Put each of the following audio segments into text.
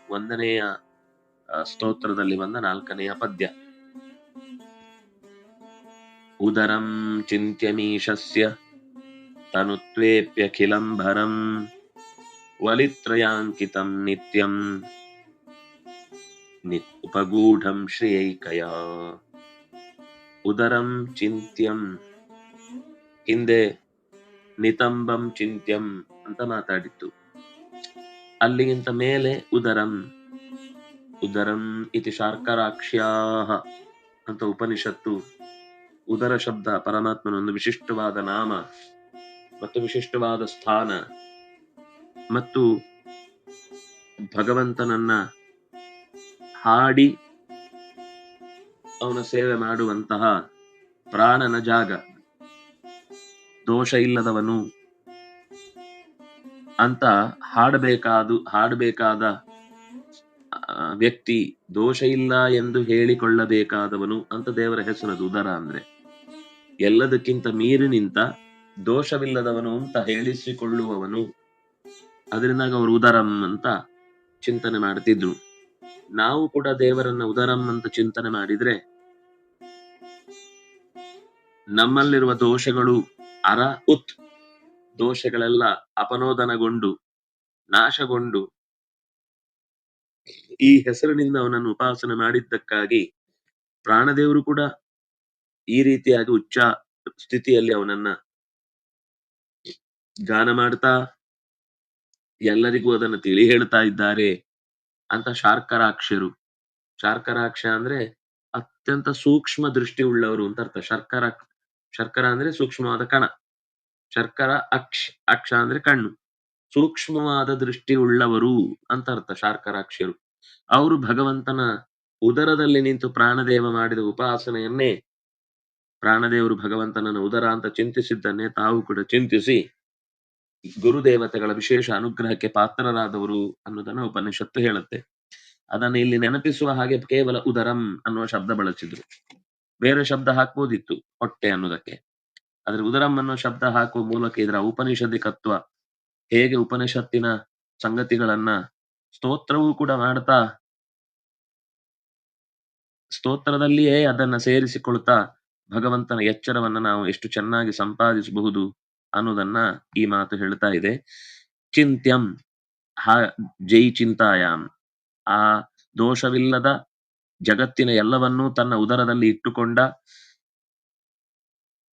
ಒಂದನೆಯ ಸ್ತೋತ್ರದಲ್ಲಿ ಬಂದ 4ನೆಯ ಪದ್ಯ. ಉದರಂ ಚಿಂತ್ಯಮೀಶಸ್ಯ ತನುತ್ವೇಪ್ಯಖಿಲಂಭರಂ ವಲಿತ್ರಯಾಂಕಿತಂ ನಿತ್ಯಂ ಉಪಗೂಢಂ ಶ್ರೇಯೈಕಯಾ. ಉದರಂ ಚಿಂತ್ಯಂ, ಹಿಂದೆ ನಿತಂಬಂ ಚಿಂತ್ಯಂ ಅಂತ ಮಾತಾಡಿತ್ತು. ಅಲ್ಲಿಗಿಂತ ಮೇಲೆ ಉದರಂ. ಉದರಂ ಇತಿ ಶಾರ್ಕರಾಕ್ಷ್ಯಾಹ ಅಂತ ಉಪನಿಷತ್ತು ಉದರ ಶಬ್ದ ಪರಮಾತ್ಮನ ಒಂದು ವಿಶಿಷ್ಟವಾದ ನಾಮ ಮತ್ತು ವಿಶಿಷ್ಟವಾದ ಸ್ಥಾನ ಮತ್ತು ಭಗವಂತನನ್ನ ಹಾಡಿ ಅವನ ಸೇವೆ ಮಾಡುವಂತಹ ಪ್ರಾಣನ ಜಾಗ. ದೋಷ ಇಲ್ಲದವನು ಅಂತ ಹಾಡಬೇಕಾದ ವ್ಯಕ್ತಿ, ದೋಷ ಇಲ್ಲ ಎಂದು ಹೇಳಿಕೊಳ್ಳಬೇಕಾದವನು ಅಂತ ದೇವರ ಹೆಸರದು. ಉದರ ಅಂದ್ರೆ ಎಲ್ಲದಕ್ಕಿಂತ ಮೀರಿ ನಿಂತ ದೋಷವಿಲ್ಲದವನು ಅಂತ ಹೇಳಿಸಿಕೊಳ್ಳುವವನು. ಅದರಿಂದಾಗ ಅವರು ಉದರಂ ಅಂತ ಚಿಂತನೆ ಮಾಡ್ತಿದ್ರು. ನಾವು ಕೂಡ ದೇವರನ್ನ ಉದರಂ ಅಂತ ಚಿಂತನೆ ಮಾಡಿದ್ರೆ ನಮ್ಮಲ್ಲಿರುವ ದೋಷಗಳು ದೋಷಗಳೆಲ್ಲ ಅಪನೋದನಗೊಂಡು ನಾಶಗೊಂಡು ಈ ಹೆಸರಿನಿಂದ ಅವನನ್ನು ಉಪಾಸನೆ ಮಾಡಿದ್ದಕ್ಕಾಗಿ ಪ್ರಾಣದೇವರು ಕೂಡ ಈ ರೀತಿಯಾಗಿ ಉಚ್ಚ ಸ್ಥಿತಿಯಲ್ಲಿ ಅವನನ್ನ ಗಾನ ಮಾಡ್ತಾ ಎಲ್ಲರಿಗೂ ಅದನ್ನು ತಿಳಿ ಹೇಳ್ತಾ ಇದ್ದಾರೆ ಅಂತ ಶಾರ್ಕರಾಕ್ಷರು. ಶಾರ್ಕರಾಕ್ಷ ಅಂದ್ರೆ ಅತ್ಯಂತ ಸೂಕ್ಷ್ಮ ದೃಷ್ಟಿ ಉಳ್ಳವರು ಅಂತ ಅರ್ಥ. ಶರ್ಕರ ಅಂದ್ರೆ ಸೂಕ್ಷ್ಮವಾದ ಕಣ, ಶರ್ಕರ ಅಕ್ಷ ಅಂದ್ರೆ ಕಣ್ಣು. ಸೂಕ್ಷ್ಮವಾದ ದೃಷ್ಟಿ ಉಳ್ಳವರು ಅಂತ ಅರ್ಥ ಶಾರ್ಕರಾಕ್ಷರು. ಅವರು ಭಗವಂತನ ಉದರದಲ್ಲಿ ನಿಂತು ಪ್ರಾಣದೇವ ಮಾಡಿದ ಉಪಾಸನೆಯನ್ನೇ, ಪ್ರಾಣದೇವರು ಭಗವಂತನನ್ನು ಉದರ ಅಂತ ಚಿಂತಿಸಿದ್ದನ್ನೇ ತಾವು ಕೂಡ ಚಿಂತಿಸಿ ಗುರುದೇವತೆಗಳ ವಿಶೇಷ ಅನುಗ್ರಹಕ್ಕೆ ಪಾತ್ರರಾದವರು ಅನ್ನೋದನ್ನ ಉಪನಿಷತ್ತು ಹೇಳುತ್ತೆ. ಅದನ್ನು ಇಲ್ಲಿ ನೆನಪಿಸುವ ಹಾಗೆ ಕೇವಲ ಉದರಂ ಅನ್ನುವ ಶಬ್ದ ಬಳಸಿದ್ರು. ಬೇರೆ ಶಬ್ದ ಹಾಕ್ಬೋದಿತ್ತು ಹೊಟ್ಟೆ ಅನ್ನೋದಕ್ಕೆ. ಆದ್ರೆ ಉದರಂ ಅನ್ನೋ ಶಬ್ದ ಹಾಕುವ ಮೂಲಕ ಇದರ ಔಪನಿಷದಿಕತ್ವ, ಹೇಗೆ ಉಪನಿಷತ್ತಿನ ಸಂಗತಿಗಳನ್ನ ಸ್ತೋತ್ರವೂ ಕೂಡ ಮಾಡ್ತಾ ಸ್ತೋತ್ರದಲ್ಲಿಯೇ ಅದನ್ನ ಸೇರಿಸಿಕೊಳ್ತಾ ಭಗವಂತನ ಎಚ್ಚರವನ್ನ ನಾವು ಎಷ್ಟು ಚೆನ್ನಾಗಿ ಸಂಪಾದಿಸಬಹುದು ಅನ್ನೋದನ್ನ ಈ ಮಾತು ಹೇಳ್ತಾ ಇದೆ. ಚಿಂತ್ಯಂ ಜೈ ಚಿಂತಾಯಾಮ್, ಆ ದೋಷವಿಲ್ಲದ ಜಗತ್ತಿನ ಎಲ್ಲವನ್ನೂ ತನ್ನ ಉದರದಲ್ಲಿ ಇಟ್ಟುಕೊಂಡ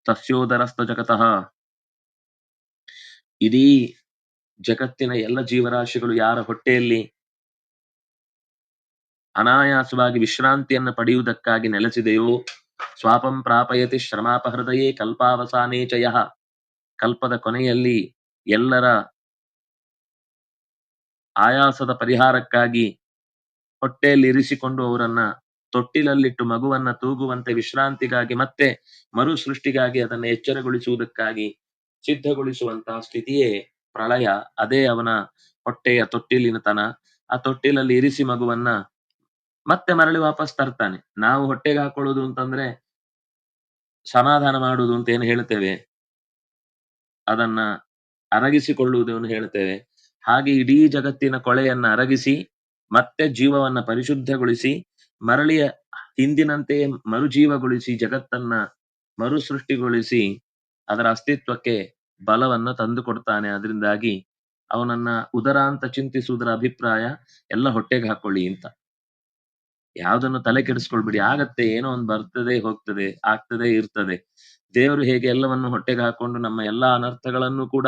ತಸ್ಯೋದರಸ್ಥ ಜಗತಃ, ಇಡೀ ಜಗತ್ತಿನ ಎಲ್ಲ ಜೀವರಾಶಿಗಳು ಯಾರ ಹೊಟ್ಟೆಯಲ್ಲಿ ಅನಾಯಾಸವಾಗಿ ವಿಶ್ರಾಂತಿಯನ್ನು ಪಡೆಯುವುದಕ್ಕಾಗಿ ನೆಲೆಸಿದೆಯೋ, ಸ್ವಾಪಂ ಪ್ರಾಪಯತಿ ಶ್ರಮಾಪಹೃದಯೇ ಕಲ್ಪಾವಸಾನೇ ಚ ಯಃ, ಕಲ್ಪದ ಕೊನೆಯಲ್ಲಿ ಎಲ್ಲರ ಆಯಾಸದ ಪರಿಹಾರಕ್ಕಾಗಿ ಹೊಟ್ಟೆಯಲ್ಲಿ ಇರಿಸಿಕೊಂಡು ಅವರನ್ನ ತೊಟ್ಟಿಲಲ್ಲಿಟ್ಟು ಮಗುವನ್ನ ತೂಗುವಂತೆ ವಿಶ್ರಾಂತಿಗಾಗಿ ಮತ್ತೆ ಮರು ಸೃಷ್ಟಿಗಾಗಿ ಅದನ್ನ ಎಚ್ಚರಗೊಳಿಸುವುದಕ್ಕಾಗಿ ಸಿದ್ಧಗೊಳಿಸುವಂತಹ ಸ್ಥಿತಿಯೇ ಪ್ರಳಯ. ಅದೇ ಅವನ ಹೊಟ್ಟೆಯ ತೊಟ್ಟಿಲಿನತನ. ಆ ತೊಟ್ಟಿಲಲ್ಲಿ ಇರಿಸಿ ಮಗುವನ್ನ ಮತ್ತೆ ಮರಳಿ ವಾಪಸ್ ತರ್ತಾನೆ. ನಾವು ಹೊಟ್ಟೆಗೆ ಹಾಕೊಳ್ಳುವುದು ಅಂತಂದ್ರೆ ಸಮಾಧಾನ ಮಾಡುವುದು ಅಂತ ಏನು ಹೇಳ್ತೇವೆ, ಅದನ್ನ ಅರಗಿಸಿಕೊಳ್ಳುವುದನ್ನು ಹೇಳ್ತೇವೆ. ಹಾಗೆ ಇಡೀ ಜಗತ್ತಿನ ಕೊಳೆಯನ್ನ ಅರಗಿಸಿ ಮತ್ತೆ ಜೀವವನ್ನ ಪರಿಶುದ್ಧಗೊಳಿಸಿ ಮರಳಿಯ ಹಿಂದಿನಂತೆಯೇ ಮರುಜೀವಗೊಳಿಸಿ ಜಗತ್ತನ್ನ ಮರು ಸೃಷ್ಟಿಗೊಳಿಸಿ ಅದರ ಅಸ್ತಿತ್ವಕ್ಕೆ ಬಲವನ್ನ ತಂದು ಕೊಡ್ತಾನೆ. ಅದರಿಂದಾಗಿ ಅವನನ್ನ ಉದರ ಅಂತ ಚಿಂತಿಸುವುದರ ಅಭಿಪ್ರಾಯ ಎಲ್ಲ ಹೊಟ್ಟೆಗೆ ಹಾಕೊಳ್ಳಿ ಅಂತ. ಯಾವ್ದನ್ನು ತಲೆ ಕೆಡಿಸ್ಕೊಳ್ಬಿಡಿ, ಆಗತ್ತೆ, ಏನೋ ಒಂದು ಬರ್ತದೆ ಹೋಗ್ತದೆ, ಆಗ್ತದೆ ಇರ್ತದೆ. ದೇವರು ಹೇಗೆ ಎಲ್ಲವನ್ನು ಹೊಟ್ಟೆಗೆ ಹಾಕೊಂಡು ನಮ್ಮ ಎಲ್ಲಾ ಅನರ್ಥಗಳನ್ನು ಕೂಡ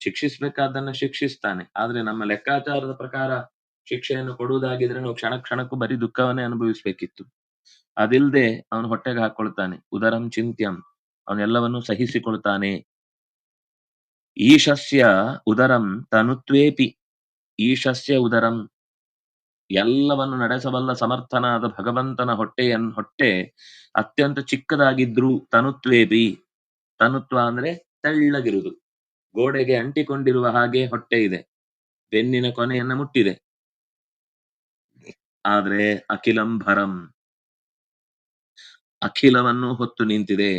ಶಿಕ್ಷಿಸ್ಬೇಕಾದನ್ನ ಶಿಕ್ಷಿಸ್ತಾನೆ. ಆದ್ರೆ ನಮ್ಮ ಲೆಕ್ಕಾಚಾರದ ಪ್ರಕಾರ ಶಿಕ್ಷೆಯನ್ನು ಕೊಡುವುದಾಗಿದ್ರೆ ನಾವು ಕ್ಷಣ ಕ್ಷಣಕ್ಕೂ ಬರೀ ದುಃಖವನ್ನೇ ಅನುಭವಿಸ್ಬೇಕಿತ್ತು. ಅದಿಲ್ದೆ ಅವನು ಹೊಟ್ಟೆಗೆ ಹಾಕೊಳ್ತಾನೆ. ಉದರಂ ಚಿಂತ್ಯಂ, ಅವನೆಲ್ಲವನ್ನು ಸಹಿಸಿಕೊಳ್ತಾನೆ. ಈಶಸ್ಯ ಉದರಂ ತನುತ್ವೇಪಿ, ಈಶಸ್ಯ ಉದರಂ, ಎಲ್ಲವನ್ನು ನಡೆಸಬಲ್ಲ ಸಮರ್ಥನಾದ ಭಗವಂತನ ಹೊಟ್ಟೆ ಅತ್ಯಂತ ಚಿಕ್ಕದಾಗಿದ್ರು ತನುತ್ವೇಪಿ, ತನುತ್ವ ಅಂದ್ರೆ ತೆಳ್ಳಗಿರುವುದು, ಗೋಡೆಗೆ ಅಂಟಿಕೊಂಡಿರುವ ಹಾಗೆ ಹೊಟ್ಟೆ ಇದೆ, ಬೆನ್ನಿನ ಕೊನೆಯನ್ನ ಮುಟ್ಟಿದೆ. ಆದ್ರೆ ಅಖಿಲಂ ಭರಂ, ಅಖಿಲವನ್ನು ಹೊತ್ತು ನಿಂತಿದೆ.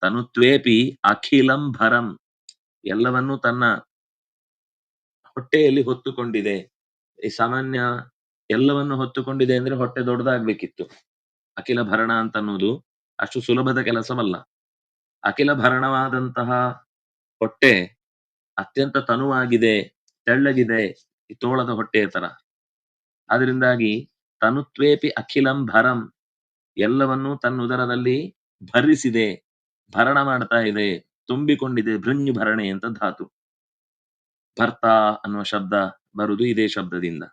ತನುತ್ವೇಪಿ ಅಖಿಲಂ ಭರಂ, ಎಲ್ಲವನ್ನೂ ತನ್ನ ಹೊಟ್ಟೆಯಲ್ಲಿ ಹೊತ್ತುಕೊಂಡಿದೆ. ಈ ಸಾಮಾನ್ಯ ಎಲ್ಲವನ್ನು ಹೊತ್ತುಕೊಂಡಿದೆ ಅಂದ್ರೆ ಹೊಟ್ಟೆ ದೊಡ್ಡದಾಗ್ಬೇಕಿತ್ತು. ಅಖಿಲ ಭರಣ ಅಂತ ಅನ್ನೋದು ಅಷ್ಟು ಸುಲಭದ ಕೆಲಸವಲ್ಲ. ಅಖಿಲ ಭರಣವಾದಂತಹ ಹೊಟ್ಟೆ ಅತ್ಯಂತ ತನುವಾಗಿದೆ, ತೆಳ್ಳಗಿದೆ, ಈ ತೋಳದ ಹೊಟ್ಟೆಯ ತರ. ಅದರಿಂದಾಗಿ ತನುತ್ವೇಪಿ ಅಖಿಲಂ ಭರಂ, ಎಲ್ಲವನ್ನೂ ತನ್ನುದರದಲ್ಲಿ ಭರಿಸಿದೆ, ಭರಣ ಮಾಡ್ತಾ ಇದೆ, ತುಂಬಿಕೊಂಡಿದೆ. ಭೃಂಜ್ ಭರಣೆ ಅಂತ ಧಾತು. ಭರ್ತ ಅನ್ನುವ ಶಬ್ದ ಬರುವುದು ಇದೇ ಶಬ್ದದಿಂದ.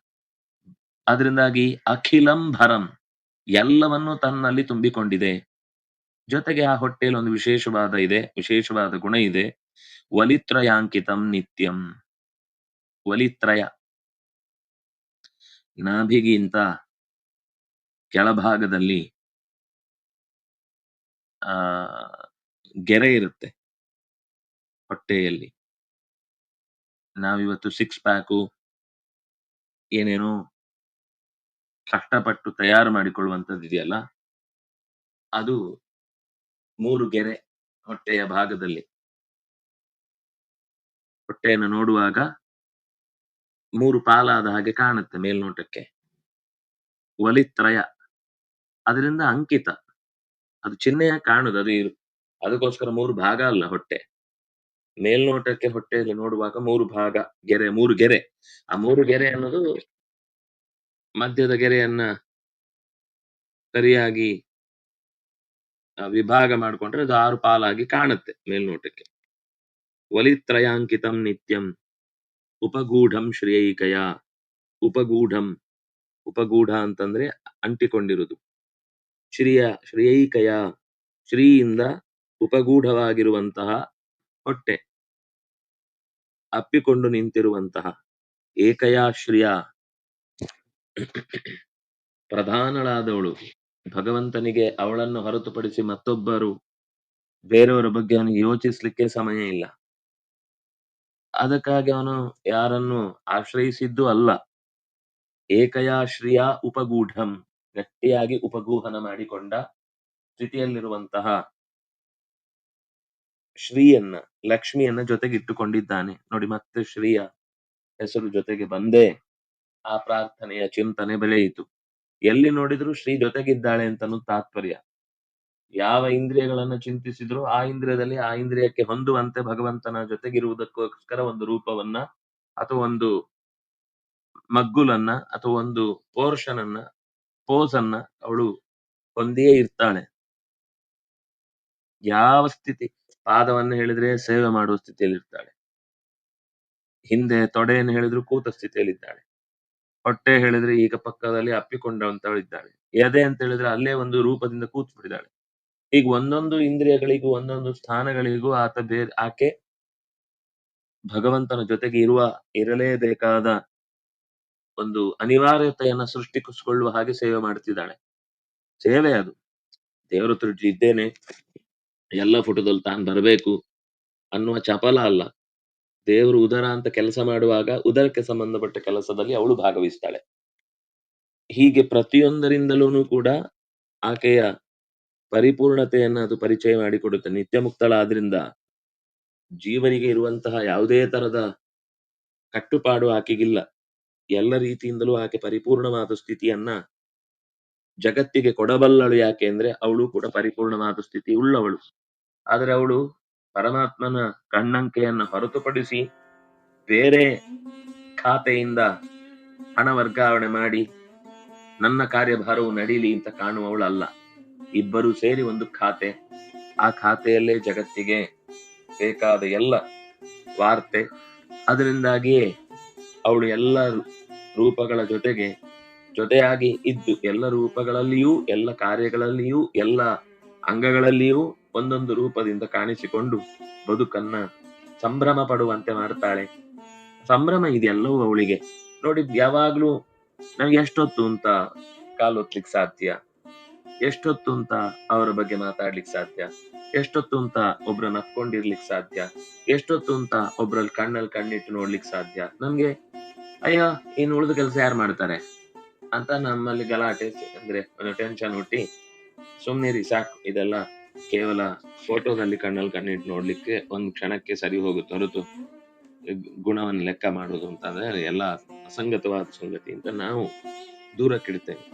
ಅದರಿಂದಾಗಿ ಅಖಿಲಂ ಭರಂ, ಎಲ್ಲವನ್ನೂ ತನ್ನಲ್ಲಿ ತುಂಬಿಕೊಂಡಿದೆ. ಜೊತೆಗೆ ಆ ಹೊಟ್ಟೆಯಲ್ಲಿ ಒಂದು ವಿಶೇಷವಾದ ಗುಣ ಇದೆ. ವಲಿತ್ರಯಾಂಕಿತಂ ನಿತ್ಯಂ. ವಲಿತ್ರಯ, ನಾಭಿಗಿಂತ ಕೆಳಭಾಗದಲ್ಲಿ ಆ ಗೆರೆ ಇರುತ್ತೆ ಹೊಟ್ಟೆಯಲ್ಲಿ. ನಾವಿವತ್ತು 6 ಪ್ಯಾಕು ಏನೇನೋ ಕಷ್ಟಪಟ್ಟು ತಯಾರು ಮಾಡಿಕೊಳ್ಳುವಂಥದ್ದು ಇದೆಯಲ್ಲ, ಅದು 3 ಗೆರೆ ಹೊಟ್ಟೆಯ ಭಾಗದಲ್ಲಿ. ಹೊಟ್ಟೆಯನ್ನು ನೋಡುವಾಗ 3 ಪಾಲಾದ ಹಾಗೆ ಕಾಣುತ್ತೆ ಮೇಲ್ನೋಟಕ್ಕೆ. ವಲಿತ್ರಯ, ಅದರಿಂದ ಅಂಕಿತ, ಅದು ಚಿಹ್ನೆಯಾಗಿ ಕಾಣುದು. ಅದಕ್ಕೋಸ್ಕರ 3 ಭಾಗ ಅಲ್ಲ ಹೊಟ್ಟೆ. ಮೇಲ್ನೋಟಕ್ಕೆ ಹೊಟ್ಟೆಯಲ್ಲಿ ನೋಡುವಾಗ 3 ಭಾಗ, 3 ಗೆರೆ. ಆ 3 ಗೆರೆ ಅನ್ನೋದು ಮಧ್ಯದ ಗೆರೆಯನ್ನ ಸರಿಯಾಗಿ ವಿಭಾಗ ಮಾಡಿಕೊಂಡ್ರೆ ಅದು 6 ಪಾಲಾಗಿ ಕಾಣುತ್ತೆ ಮೇಲ್ನೋಟಕ್ಕೆ. ವಲಿತ್ರಯಾಂಕಿತಂ ನಿತ್ಯಂ ಉಪಗೂಢಂ ಶ್ರೇಯಿಕಯ. ಉಪಗೂಢ ಅಂತಂದ್ರೆ ಅಂಟಿಕೊಂಡಿರುವುದು. ಶ್ರೇಯಿಕಯ, ಶ್ರೀಯಿಂದ ಉಪಗೂಢವಾಗಿರುವಂತಹ ಹೊಟ್ಟೆ, ಅಪ್ಪಿಕೊಂಡು ನಿಂತಿರುವಂತಹ. ಏಕಯಾಶ್ರಿಯ, ಪ್ರಧಾನಳಾದವಳು. ಭಗವಂತನಿಗೆ ಅವಳನ್ನು ಹೊರತುಪಡಿಸಿ ಮತ್ತೊಬ್ಬರು ಬೇರೆಯವರ ಬಗ್ಗೆ ಅವನಿಗೆ ಯೋಚಿಸ್ಲಿಕ್ಕೆ ಸಮಯ ಇಲ್ಲ. ಅದಕ್ಕಾಗಿ ಅವನು ಯಾರನ್ನು ಆಶ್ರಯಿಸಿದ್ದು ಅಲ್ಲ. ಏಕಯಾಶ್ರಿಯ ಉಪಗೂಢಂ, ಗಟ್ಟಿಯಾಗಿ ಉಪಗೂಹನ ಮಾಡಿಕೊಂಡ ಸ್ಥಿತಿಯಲ್ಲಿರುವಂತಹ ಶ್ರೀಯನ್ನ, ಲಕ್ಷ್ಮಿಯನ್ನ ಜೊತೆಗಿಟ್ಟುಕೊಂಡಿದ್ದಾನೆ. ನೋಡಿ, ಮತ್ತೆ ಶ್ರೀಯ ಹೆಸರು ಜೊತೆಗೆ ಬಂದೇ ಆ ಪ್ರಾರ್ಥನೆಯ ಚಿಂತನೆ ಬೆಳೆಯಿತು. ಎಲ್ಲಿ ನೋಡಿದ್ರು ಶ್ರೀ ಜೊತೆಗಿದ್ದಾಳೆ ಅಂತನೂ ತಾತ್ಪರ್ಯ. ಯಾವ ಇಂದ್ರಿಯಗಳನ್ನು ಚಿಂತಿಸಿದ್ರು ಆ ಇಂದ್ರಿಯದಲ್ಲಿ ಆ ಇಂದ್ರಿಯಕ್ಕೆ ಹೊಂದುವಂತೆ ಭಗವಂತನ ಜೊತೆಗಿರುವುದಕ್ಕೋಸ್ಕರ ಒಂದು ರೂಪವನ್ನ ಅಥವಾ ಒಂದು ಮಗ್ಗುಲನ್ನ ಅಥವಾ ಒಂದು ಪೋರ್ಷನ್ ಅನ್ನ, ಪೋಸ್ ಅನ್ನ ಅವಳು ಹೊಂದಿಯೇ ಇರ್ತಾಳೆ. ಯಾವ ಸ್ಥಿತಿ, ಪಾದವನ್ನು ಹೇಳಿದ್ರೆ ಸೇವೆ ಮಾಡುವ ಸ್ಥಿತಿಯಲ್ಲಿ ಇರ್ತಾಳೆ, ಹಿಂದೆ ತೊಡೆಯನ್ನು ಹೇಳಿದ್ರು ಕೂತ ಸ್ಥಿತಿಯಲ್ಲಿದ್ದಾಳೆ, ಹೊಟ್ಟೆ ಹೇಳಿದ್ರೆ ಈಗ ಪಕ್ಕದಲ್ಲಿ ಅಪ್ಪಿಕೊಂಡಂತವಳಿದ್ದಾಳೆ, ಎದೆ ಅಂತ ಹೇಳಿದ್ರೆ ಅಲ್ಲೇ ಒಂದು ರೂಪದಿಂದ ಕೂತ್ ಬಿಟ್ಟಿದ್ದಾಳೆ. ಈಗ ಒಂದೊಂದು ಇಂದ್ರಿಯಗಳಿಗೂ ಒಂದೊಂದು ಸ್ಥಾನಗಳಿಗೂ ಆಕೆ ಭಗವಂತನ ಜೊತೆಗೆ ಇರಲೇಬೇಕಾದ ಒಂದು ಅನಿವಾರ್ಯತೆಯನ್ನ ಸೃಷ್ಟಿಸಿಕೊಳ್ಳುವ ಹಾಗೆ ಸೇವೆ ಮಾಡ್ತಿದ್ದಾಳೆ. ಸೇವೆ ಅದು. ದೇವರ ಹತ್ರ ಇದ್ದೇನೆ, ಎಲ್ಲ ಫೋಟೋದಲ್ಲಿ ತಾನು ಬರಬೇಕು ಅನ್ನುವ ಚಪಲ ಅಲ್ಲ. ದೇವರು ಉದರ ಅಂತ ಕೆಲಸ ಮಾಡುವಾಗ ಉದರಕ್ಕೆ ಸಂಬಂಧಪಟ್ಟ ಕೆಲಸದಲ್ಲಿ ಅವಳು ಭಾಗವಹಿಸ್ತಾಳೆ. ಹೀಗೆ ಪ್ರತಿಯೊಂದರಿಂದಲೂ ಕೂಡ ಆಕೆಯ ಪರಿಪೂರ್ಣತೆಯನ್ನ ಅದು ಪರಿಚಯ ಮಾಡಿಕೊಡುತ್ತೆ. ನಿತ್ಯ ಮುಕ್ತಳಾದ್ರಿಂದ ಜೀವನಿಗೆ ಇರುವಂತಹ ಯಾವುದೇ ತರದ ಕಟ್ಟುಪಾಡು ಆಕೆಗಿಲ್ಲ. ಎಲ್ಲ ರೀತಿಯಿಂದಲೂ ಆಕೆ ಪರಿಪೂರ್ಣವಾದ ಸ್ಥಿತಿಯನ್ನ ಜಗತ್ತಿಗೆ ಕೊಡಬಲ್ಲಳು. ಯಾಕೆ ಅಂದ್ರೆ ಅವಳು ಕೂಡ ಪರಿಪೂರ್ಣವಾದ ಸ್ಥಿತಿ ಉಳ್ಳವಳು. ಆದರೆ ಅವಳು ಪರಮಾತ್ಮನ ಕಣ್ಣಂಕೆಯನ್ನ ಹೊರತುಪಡಿಸಿ ಬೇರೆ ಖಾತೆಯಿಂದ ಹಣ ವರ್ಗಾವಣೆ ಮಾಡಿ ನನ್ನ ಕಾರ್ಯಭಾರವು ನಡೀಲಿ ಅಂತ ಕಾಣುವವಳಲ್ಲ. ಇಬ್ಬರು ಸೇರಿ ಒಂದು ಖಾತೆ, ಆ ಖಾತೆಯಲ್ಲೇ ಜಗತ್ತಿಗೆ ಬೇಕಾದ ಎಲ್ಲ ವಾರ್ತೆ. ಅದರಿಂದಾಗಿಯೇ ಅವಳು ಎಲ್ಲ ರೂಪಗಳ ಜೊತೆಯಾಗಿ ಇದ್ದು ಎಲ್ಲ ರೂಪಗಳಲ್ಲಿಯೂ ಎಲ್ಲ ಕಾರ್ಯಗಳಲ್ಲಿಯೂ ಎಲ್ಲ ಅಂಗಗಳಲ್ಲಿಯೂ ಒಂದೊಂದು ರೂಪದಿಂದ ಕಾಣಿಸಿಕೊಂಡು ಬದುಕನ್ನ ಸಂಭ್ರಮ ಪಡುವಂತೆ ಮಾಡ್ತಾಳೆ. ಸಂಭ್ರಮ ಇದೆಲ್ಲವೂ ಅವಳಿಗೆ. ನೋಡಿ, ಯಾವಾಗ್ಲೂ ನಮ್ಗೆ ಎಷ್ಟೊತ್ತು ಅಂತ ಕಾಲೊತ್ಲಿಕ್ಕೆ ಸಾಧ್ಯ, ಎಷ್ಟೊತ್ತು ಅಂತ ಅವರ ಬಗ್ಗೆ ಮಾತಾಡ್ಲಿಕ್ಕೆ ಸಾಧ್ಯ, ಎಷ್ಟೊತ್ತು ಅಂತ ಒಬ್ರನ್ನ ಅಪ್ಕೊಂಡಿರ್ಲಿಕ್ಕೆ ಸಾಧ್ಯ, ಎಷ್ಟೊತ್ತು ಅಂತ ಒಬ್ರಲ್ಲಿ ಕಣ್ಣಿಟ್ಟು ನೋಡ್ಲಿಕ್ಕೆ ಸಾಧ್ಯ. ನಮ್ಗೆ ಅಯ್ಯೋ ಇನ್ನು ಉಳಿದ ಕೆಲಸ ಯಾರು ಮಾಡ್ತಾರೆ ಅಂತ ನಮ್ಮಲ್ಲಿ ಗಲಾಟೆ, ಅಂದ್ರೆ ಒಂದು ಟೆನ್ಷನ್ ಹುಟ್ಟಿ ಸುಮ್ನಿರಿ ಸಾಕು, ಇದೆಲ್ಲ ಕೇವಲ ಫೋಟೋದಲ್ಲಿ ಕಣ್ಣಿಟ್ಟು ನೋಡ್ಲಿಕ್ಕೆ ಒಂದು ಕ್ಷಣಕ್ಕೆ ಸರಿ ಹೋಗುತ್ತೆ ಹೊರತು ಗುಣವನ್ನು ಲೆಕ್ಕ ಮಾಡುವುದು ಅಂತಂದ್ರೆ ಎಲ್ಲ ಅಸಂಗತವಾದ ಸಂಗತಿ ಅಂತ ನಾವು ದೂರಕ್ಕಿಡ್ತೇವೆ.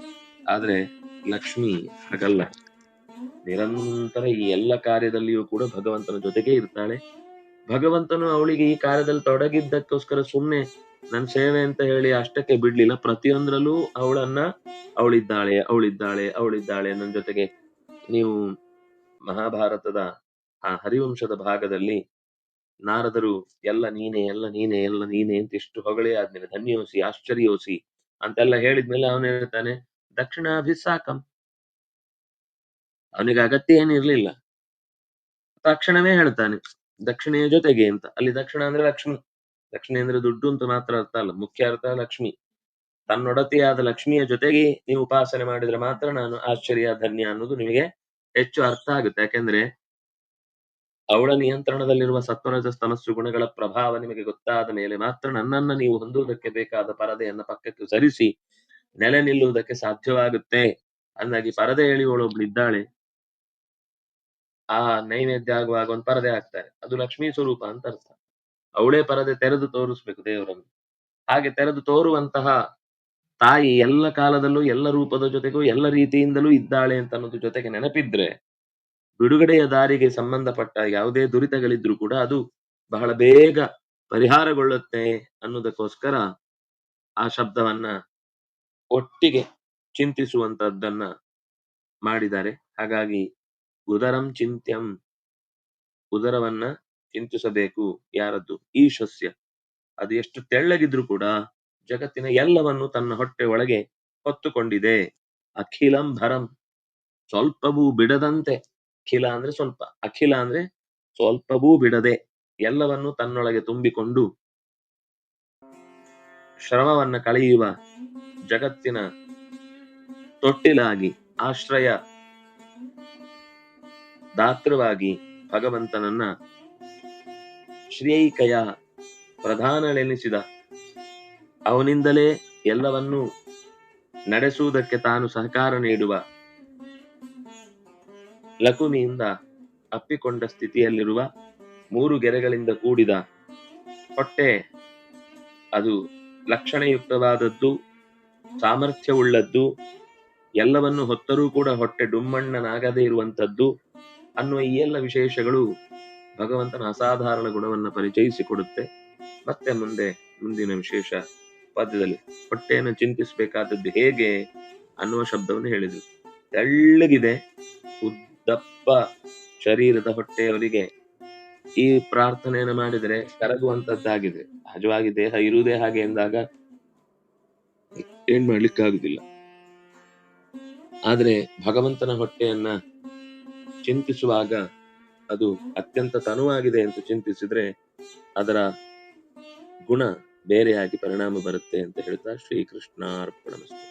ಆದ್ರೆ ಲಕ್ಷ್ಮಿ ಹಾಗಲ್ಲ, ನಿರಂತರ ಈ ಎಲ್ಲ ಕಾರ್ಯದಲ್ಲಿಯೂ ಕೂಡ ಭಗವಂತನ ಜೊತೆಗೆ ಇರ್ತಾಳೆ. ಭಗವಂತನು ಅವಳಿಗೆ ಈ ಕಾರ್ಯದಲ್ಲಿ ತೊಡಗಿದ್ದಕ್ಕೋಸ್ಕರ ಸುಮ್ನೆ ನನ್ ಸೇವೆ ಅಂತ ಹೇಳಿ ಅಷ್ಟಕ್ಕೆ ಬಿಡ್ಲಿಲ್ಲ. ಪ್ರತಿಯೊಂದ್ರಲ್ಲೂ ಅವಳಿದ್ದಾಳೆ ನನ್ನ ಜೊತೆಗೆ. ನೀವು ಮಹಾಭಾರತದ ಆ ಹರಿವಂಶದ ಭಾಗದಲ್ಲಿ ನಾರದರು ಎಲ್ಲ ನೀನೆ ಅಂತ ಇಷ್ಟು ಹೊಗಳೇ ಆದ್ಮೇಲೆ ಧನ್ಯೋಸಿ ಆಶ್ಚರ್ಯೋಸಿ ಅಂತೆಲ್ಲ ಹೇಳಿದ್ಮೇಲೆ ಅವನು ಹೇಳ್ತಾನೆ ದಕ್ಷಿಣಾಭಿಸಾಕಂ. ಅವನಿಗೆ ಅಗತ್ಯ ಏನಿರ್ಲಿಲ್ಲ, ತಕ್ಷಣವೇ ಹೇಳ್ತಾನೆ ದಕ್ಷಿಣೆಯ ಜೊತೆಗೆ ಅಂತ. ಅಲ್ಲಿ ದಕ್ಷಿಣ ಅಂದ್ರೆ ಲಕ್ಷ್ಮಿ, ಲಕ್ಷ್ಮಿ ಅಂದ್ರೆ ದುಡ್ಡು ಅಂತ ಮಾತ್ರ ಅರ್ಥ ಅಲ್ಲ, ಮುಖ್ಯ ಅರ್ಥ ಲಕ್ಷ್ಮಿ. ತನ್ನೊಡತಿಯಾದ ಲಕ್ಷ್ಮಿಯ ಜೊತೆಗೆ ನೀವು ಉಪಾಸನೆ ಮಾಡಿದ್ರೆ ಮಾತ್ರ ನಾನು ಆಶ್ಚರ್ಯ ಧನ್ಯ ಅನ್ನೋದು ನಿಮಗೆ ಹೆಚ್ಚು ಅರ್ಥ ಆಗುತ್ತೆ. ಯಾಕೆಂದ್ರೆ ಅವಳ ನಿಯಂತ್ರಣದಲ್ಲಿರುವ ಸತ್ವರಜ ತಮಸ್ಸು ಗುಣಗಳ ಪ್ರಭಾವ ನಿಮಗೆ ಗೊತ್ತಾದ ಮೇಲೆ ಮಾತ್ರ ನನ್ನನ್ನ ನೀವು ಹೊಂದುವುದಕ್ಕೆ ಬೇಕಾದ ಪರದೆಯನ್ನ ಪಕ್ಕಕ್ಕೆ ಸರಿಸಿ ನೆಲೆ ನಿಲ್ಲುವುದಕ್ಕೆ ಸಾಧ್ಯವಾಗುತ್ತೆ. ಅಂದಾಗಿ ಪರದೆ ಎಳೆಯುವಳೊಬ್ಳಿದ್ದಾಳೆ. ಆ ನೈವೇದ್ಯ ಆಗುವಾಗ ಒಂದು ಪರದೆ ಹಾಕ್ತಾರೆ, ಅದು ಲಕ್ಷ್ಮೀ ಸ್ವರೂಪ ಅಂತ ಅರ್ಥ. ಅವಳೇ ಪರದೆ ತೆರೆದು ತೋರಿಸ್ಬೇಕು ದೇವರನ್ನು. ಹಾಗೆ ತೆರೆದು ತೋರುವಂತಹ ತಾಯಿ ಎಲ್ಲ ಕಾಲದಲ್ಲೂ ಎಲ್ಲ ರೂಪದ ಜೊತೆಗೂ ಎಲ್ಲ ರೀತಿಯಿಂದಲೂ ಇದ್ದಾಳೆ ಅಂತ ಅನ್ನೋದು ಜೊತೆಗೆ ನೆನಪಿದ್ರೆ ಬಿಡುಗಡೆಯ ದಾರಿಗೆ ಸಂಬಂಧಪಟ್ಟ ಯಾವುದೇ ದುರಿತಗಳಿದ್ರೂ ಕೂಡ ಅದು ಬಹಳ ಬೇಗ ಪರಿಹಾರಗೊಳ್ಳುತ್ತೆ ಅನ್ನೋದಕ್ಕೋಸ್ಕರ ಆ ಶಬ್ದವನ್ನ ಒಟ್ಟಿಗೆ ಚಿಂತಿಸುವಂತದ್ದನ್ನ ಮಾಡಿದ್ದಾರೆ. ಹಾಗಾಗಿ ಉದರಂ ಚಿಂತ್ಯಂ, ಉದರವನ್ನ ಚಿಂತಿಸಬೇಕು. ಯಾರದ್ದು? ಈಶಸ್ಯ. ಅದು ಎಷ್ಟು ತೆಳ್ಳಗಿದ್ರು ಕೂಡ ಜಗತ್ತಿನ ಎಲ್ಲವನ್ನು ತನ್ನ ಹೊಟ್ಟೆ ಒಳಗೆ ಹೊತ್ತುಕೊಂಡಿದೆ. ಅಖಿಲಂ ಭರಂ, ಸ್ವಲ್ಪವೂ ಬಿಡದಂತೆ. ಅಖಿಲ ಅಂದ್ರೆ ಸ್ವಲ್ಪ, ಅಖಿಲ ಅಂದ್ರೆ ಸ್ವಲ್ಪವೂ ಬಿಡದೆ ಎಲ್ಲವನ್ನು ತನ್ನೊಳಗೆ ತುಂಬಿಕೊಂಡು ಶ್ರಮವನ್ನ ಕಳೆಯುವ ಜಗತ್ತಿನ ತೊಟ್ಟಿಲಾಗಿ ಆಶ್ರಯ ದಾತೃವಾಗಿ ಭಗವಂತನನ್ನ ಶ್ರೇಯಿಕಯ ಪ್ರಧಾನಳೆನಿಸಿದ ಅವನಿಂದಲೇ ಎಲ್ಲವನ್ನೂ ನಡೆಸುವುದಕ್ಕೆ ತಾನು ಸಹಕಾರ ನೀಡುವ ಲಕುಮಿಯಿಂದ ಅಪ್ಪಿಕೊಂಡ ಸ್ಥಿತಿಯಲ್ಲಿರುವ 3 ಗೆರೆಗಳಿಂದ ಕೂಡಿದ ಹೊಟ್ಟೆ, ಅದು ಲಕ್ಷಣಯುಕ್ತವಾದದ್ದು, ಸಾಮರ್ಥ್ಯವುಳ್ಳದ್ದು, ಎಲ್ಲವನ್ನು ಹೊತ್ತರೂ ಕೂಡ ಹೊಟ್ಟೆ ಡುಮ್ಮಣ್ಣನಾಗದೇ ಇರುವಂತದ್ದು ಅನ್ನುವ ಈ ಎಲ್ಲ ವಿಶೇಷಗಳು ಭಗವಂತನ ಅಸಾಧಾರಣ ಗುಣವನ್ನ ಪರಿಚಯಿಸಿಕೊಡುತ್ತೆ. ಮತ್ತೆ ಮುಂದಿನ ವಿಶೇಷ ಪದ್ಯದಲ್ಲಿ ಹೊಟ್ಟೆಯನ್ನು ಚಿಂತಿಸಬೇಕಾದದ್ದು ಹೇಗೆ ಅನ್ನುವ ಶಬ್ದವನ್ನು ಹೇಳಿದ್ರು. ತೆಳ್ಳಗಿದೆ, ಉದ್ದಪ್ಪ ಶರೀರದ ಹೊಟ್ಟೆಯವರಿಗೆ ಈ ಪ್ರಾರ್ಥನೆಯನ್ನು ಮಾಡಿದರೆ ಕರಗುವಂತದ್ದಾಗಿದೆ. ಸಹಜವಾಗಿ ದೇಹ ಇರುವುದೇ ಹಾಗೆ ಎಂದಾಗ ಏನ್ ಮಾಡ್ಲಿಕ್ಕಾಗುದಿಲ್ಲ. ಆದ್ರೆ ಭಗವಂತನ ಹೊಟ್ಟೆಯನ್ನ ಚಿಂತಿಸುವಾಗ ಅದು ಅತ್ಯಂತ ತನುವಾಗಿದೆ ಅಂತ ಚಿಂತಿಸಿದ್ರೆ ಅದರ ಗುಣ ಬೇರೆಯಾಗಿ ಪರಿಣಾಮ ಬರುತ್ತೆ ಅಂತ ಹೇಳ್ತಾ ಶ್ರೀಕೃಷ್ಣಾರ್ಪಣಮಸ್ತು.